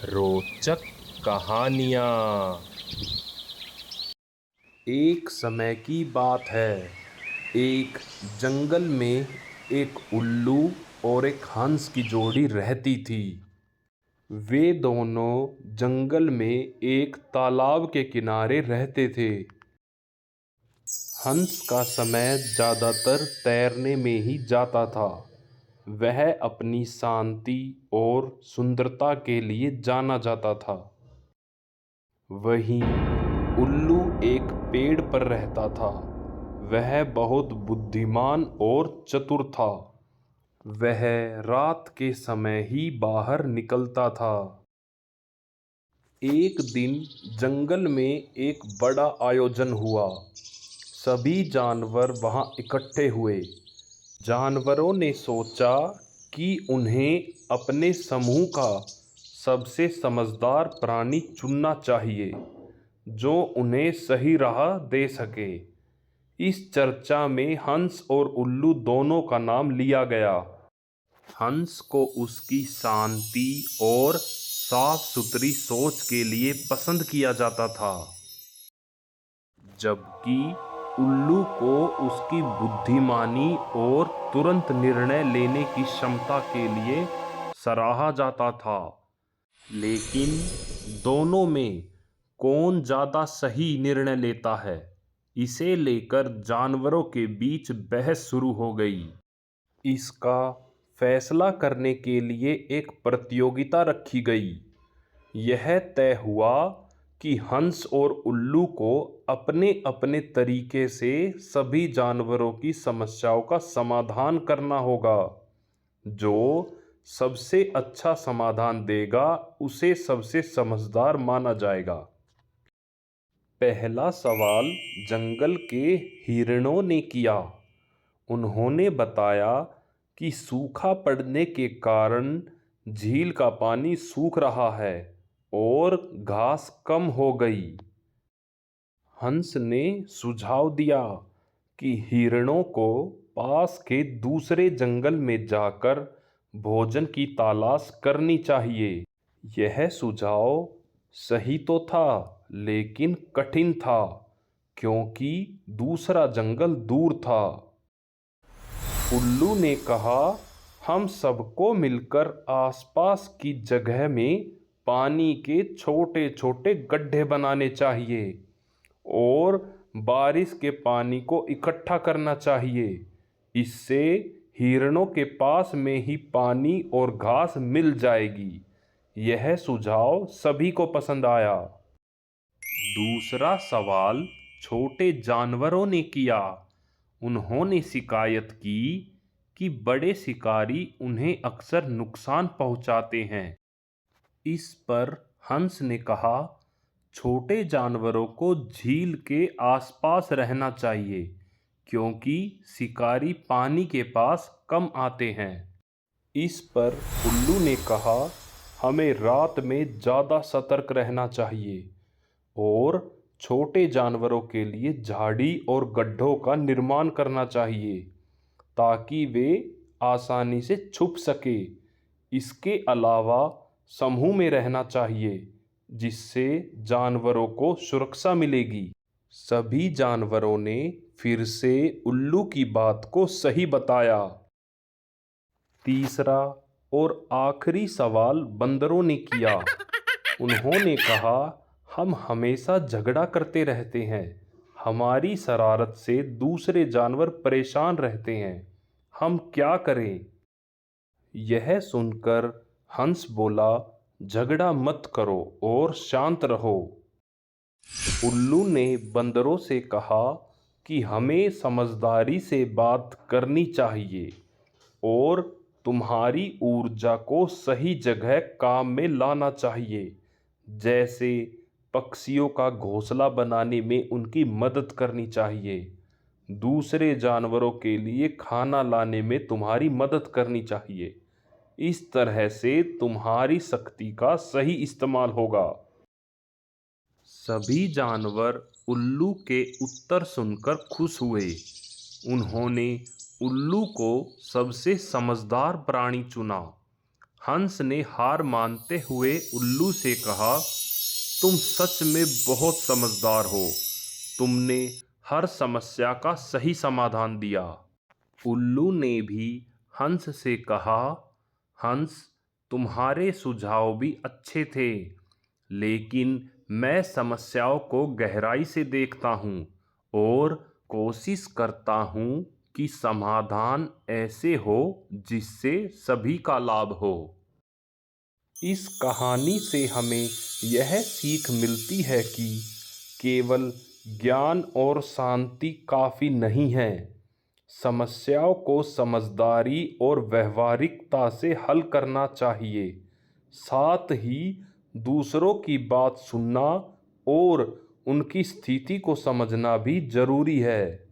रोचक कहानियाँ। एक समय की बात है। एक जंगल में एक उल्लू और एक हंस की जोड़ी रहती थी। वे दोनों जंगल में एक तालाब के किनारे रहते थे। हंस का समय ज़्यादातर तैरने में ही जाता था। वह अपनी शांति और सुंदरता के लिए जाना जाता था। वहीं उल्लू एक पेड़ पर रहता था। वह बहुत बुद्धिमान और चतुर था। वह रात के समय ही बाहर निकलता था। एक दिन जंगल में एक बड़ा आयोजन हुआ। सभी जानवर वहां इकट्ठे हुए। जानवरों ने सोचा कि उन्हें अपने समूह का सबसे समझदार प्राणी चुनना चाहिए, जो उन्हें सही राह दे सके। इस चर्चा में हंस और उल्लू दोनों का नाम लिया गया। हंस को उसकी शांति और साफ सुथरी सोच के लिए पसंद किया जाता था, जबकि उल्लू को उसकी बुद्धिमानी और तुरंत निर्णय लेने की क्षमता के लिए सराहा जाता था। लेकिन दोनों में कौन ज़्यादा सही निर्णय लेता है, इसे लेकर जानवरों के बीच बहस शुरू हो गई। इसका फैसला करने के लिए एक प्रतियोगिता रखी गई। यह तय हुआ कि हंस और उल्लू को अपने अपने तरीके से सभी जानवरों की समस्याओं का समाधान करना होगा। जो सबसे अच्छा समाधान देगा, उसे सबसे समझदार माना जाएगा। पहला सवाल जंगल के हिरणों ने किया। उन्होंने बताया कि सूखा पड़ने के कारण झील का पानी सूख रहा है और घास कम हो गई। हंस ने सुझाव दिया कि हिरणों को पास के दूसरे जंगल में जाकर भोजन की तलाश करनी चाहिए। यह सुझाव सही तो था, लेकिन कठिन था, क्योंकि दूसरा जंगल दूर था। उल्लू ने कहा, हम सबको मिलकर आसपास की जगह में पानी के छोटे छोटे गड्ढे बनाने चाहिए और बारिश के पानी को इकट्ठा करना चाहिए। इससे हिरणों के पास में ही पानी और घास मिल जाएगी। यह सुझाव सभी को पसंद आया। दूसरा सवाल छोटे जानवरों ने किया। उन्होंने शिकायत की कि बड़े शिकारी उन्हें अक्सर नुकसान पहुंचाते हैं। इस पर हंस ने कहा, छोटे जानवरों को झील के आसपास रहना चाहिए, क्योंकि शिकारी पानी के पास कम आते हैं। इस पर उल्लू ने कहा, हमें रात में ज़्यादा सतर्क रहना चाहिए और छोटे जानवरों के लिए झाड़ी और गड्ढों का निर्माण करना चाहिए, ताकि वे आसानी से छुप सके। इसके अलावा समूह में रहना चाहिए, जिससे जानवरों को सुरक्षा मिलेगी। सभी जानवरों ने फिर से उल्लू की बात को सही बताया। तीसरा और आखिरी सवाल बंदरों ने किया। उन्होंने कहा, हम हमेशा झगड़ा करते रहते हैं। हमारी शरारत से दूसरे जानवर परेशान रहते हैं। हम क्या करें? यह सुनकर हंस बोला, झगड़ा मत करो और शांत रहो। उल्लू ने बंदरों से कहा कि हमें समझदारी से बात करनी चाहिए और तुम्हारी ऊर्जा को सही जगह काम में लाना चाहिए, जैसे पक्षियों का घोंसला बनाने में उनकी मदद करनी चाहिए। दूसरे जानवरों के लिए खाना लाने में तुम्हारी मदद करनी चाहिए। इस तरह से तुम्हारी शक्ति का सही इस्तेमाल होगा। सभी जानवर उल्लू के उत्तर सुनकर खुश हुए। उन्होंने उल्लू को सबसे समझदार प्राणी चुना। हंस ने हार मानते हुए उल्लू से कहा, तुम सच में बहुत समझदार हो। तुमने हर समस्या का सही समाधान दिया। उल्लू ने भी हंस से कहा, हंस, तुम्हारे सुझाव भी अच्छे थे, लेकिन मैं समस्याओं को गहराई से देखता हूँ और कोशिश करता हूँ कि समाधान ऐसे हो जिससे सभी का लाभ हो। इस कहानी से हमें यह सीख मिलती है कि केवल ज्ञान और शांति काफ़ी नहीं है। समस्याओं को समझदारी और व्यावहारिकता से हल करना चाहिए। साथ ही दूसरों की बात सुनना और उनकी स्थिति को समझना भी जरूरी है।